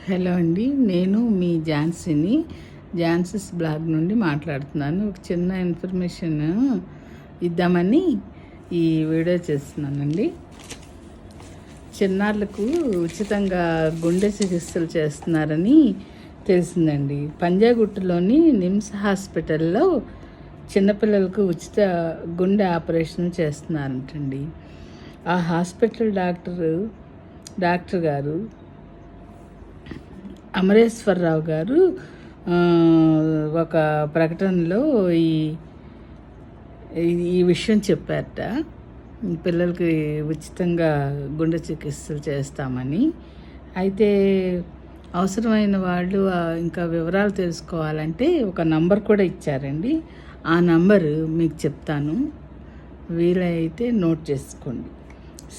Hello అండి, నేను మీ Jhansi's blog నుండి మాట్లాడుతున్నాను. ఒక చిన్న ఇన్ఫర్మేషన్ ఇద్దామని ఈ వీడియో చేస్తున్నానండి. చిన్నారులకు ఉచితంగా గుండె చికిత్సలు చేస్తున్నారని తెలిసిందండి. పంజాగుట్టలోని నిమ్స్ హాస్పిటల్లో చిన్నపిల్లలకు ఉచిత గుండె ఆపరేషన్ చేస్తున్నారంటండి. ఆ హాస్పిటల్ డాక్టర్ గారు అమరేశ్వరరావు గారు ఒక ప్రకటనలో ఈ విషయం చెప్పారట. పిల్లలకి ఉచితంగా గుండె చికిత్సలు చేస్తామని. అయితే అవసరమైన వాళ్ళు ఇంకా వివరాలు తెలుసుకోవాలంటే ఒక నంబర్ కూడా ఇచ్చారండి. ఆ నంబరు మీకు చెప్తాను, వీలైతే నోట్ చేసుకోండి.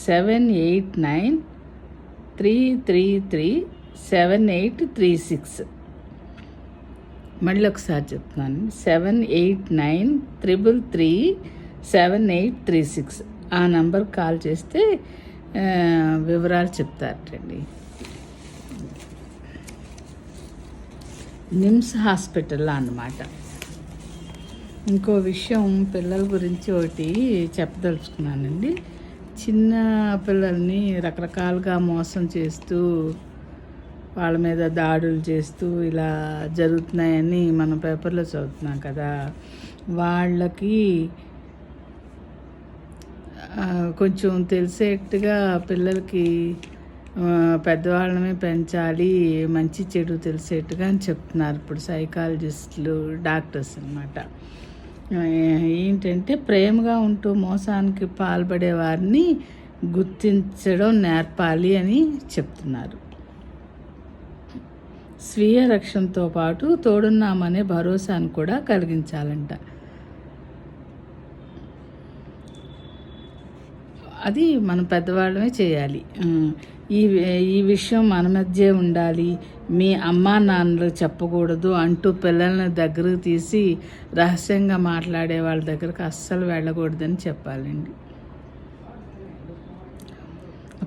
789-333-7836. మళ్ళీ ఒకసారి చెప్తున్నాను, 789-333-7836. ఆ నంబర్ కాల్ చేస్తే వివరాలు చెప్తారటండి. నిమ్స్ హాస్పిటల్లో అన్నమాట. ఇంకో విషయం పిల్లల గురించి ఒకటి చెప్పదలుచుకున్నానండి. చిన్న పిల్లల్ని రకరకాలుగా మోసం చేస్తూ వాళ్ళ మీద దాడులు చేస్తూ ఇలా జరుగుతున్నాయని మనం పేపర్లో చదువుతున్నాం కదా. వాళ్ళకి కొంచెం తెలిసేట్టుగా పిల్లలకి పెద్దవాళ్ళమే పెంచాలి, మంచి చెడు తెలిసేట్టుగా అని చెప్తున్నారు ఇప్పుడు సైకాలజిస్టులు, డాక్టర్స్ అన్నమాట. ఏంటంటే ప్రేమగా ఉంటూ మోసానికి పాల్పడే వారిని గుర్తించడం నేర్పాలి అని చెప్తున్నారు. స్వీయ రక్షణతో పాటు తోడున్నామనే భరోసాను కూడా కలిగించాలంట. అది మనం పెద్దవాళ్ళమే చేయాలి. ఈ విషయం మన మధ్య ఉండాలి, మీ అమ్మా నాన్నలు చెప్పకూడదు అంటూ పిల్లల్ని దగ్గరకు తీసి రహస్యంగా మాట్లాడే వాళ్ళ దగ్గరకు అస్సలు వెళ్ళకూడదని చెప్పాలండి.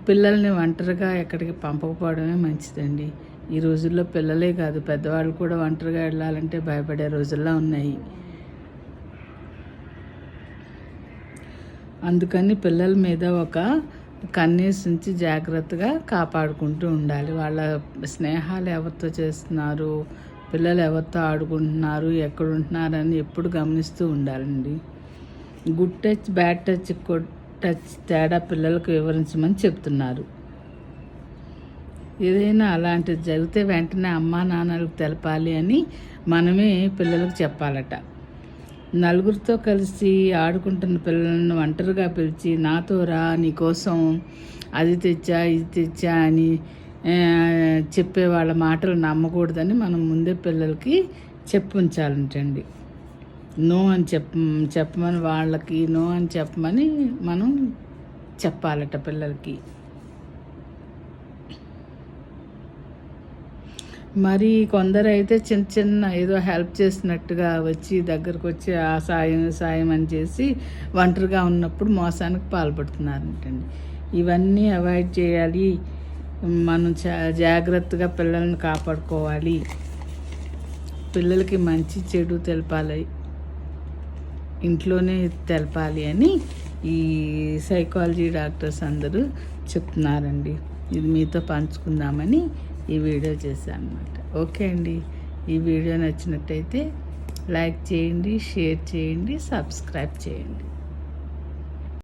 పిల్లల్ని ఒంటరిగా ఎక్కడికి పంపకపోవడమే మంచిదండి. ఈ రోజుల్లో పిల్లలే కాదు, పెద్దవాళ్ళు కూడా ఒంటరిగా వెళ్ళాలంటే భయపడే రోజుల్లో ఉన్నాయి. అందుకని పిల్లల మీద ఒక కన్నేసి ఉంచి జాగ్రత్తగా కాపాడుకుంటూ ఉండాలి. వాళ్ళ స్నేహాలు ఎవరితో చేస్తున్నారు, పిల్లలు ఎవరితో ఆడుకుంటున్నారు, ఎక్కడుంటున్నారని ఎప్పుడు గమనిస్తూ ఉండాలండి. గుడ్ టచ్, బ్యాడ్ టచ్ తేడా పిల్లలకు వివరించమని చెప్తున్నారు. ఏదైనా అలాంటిది జరిగితే వెంటనే అమ్మా నాన్నలకు తెలపాలి అని మనమే పిల్లలకు చెప్పాలట. నలుగురితో కలిసి ఆడుకుంటున్న పిల్లలను ఒంటరిగా పిలిచి నాతో రా, నీకోసం అది తెచ్చా ఇది తెచ్చా అని చెప్పే వాళ్ళ మాటలు నమ్మకూడదని మనం ముందే పిల్లలకి ఉంచాలంటండి. నో అని చెప్పమని వాళ్ళకి నో అని చెప్పమని మనం చెప్పాలట పిల్లలకి. మరి కొందరైతే చిన్న ఏదో హెల్ప్ చేసినట్టుగా వచ్చి దగ్గరకు వచ్చి ఆ సాయం అని చేసి ఒంటరిగా ఉన్నప్పుడు మోసానికి పాల్పడుతున్నారంటండి. ఇవన్నీ అవాయిడ్ చేయాలి. మనం జాగ్రత్తగా పిల్లల్ని కాపాడుకోవాలి. పిల్లలకి మంచి చెడు తెలపాలి, ఇంట్లోనే తెలపాలి అని ఈ సైకాలజీ డాక్టర్స్ అందరూ చెప్తున్నారండి. ఇది మీతో పంచుకుందామని ఈ వీడియో చేశాను అన్నమాట. ఓకే అండి, ఈ వీడియో నచ్చినట్టయితే లైక్ చేయండి, షేర్ చేయండి, సబ్స్క్రైబ్ చేయండి.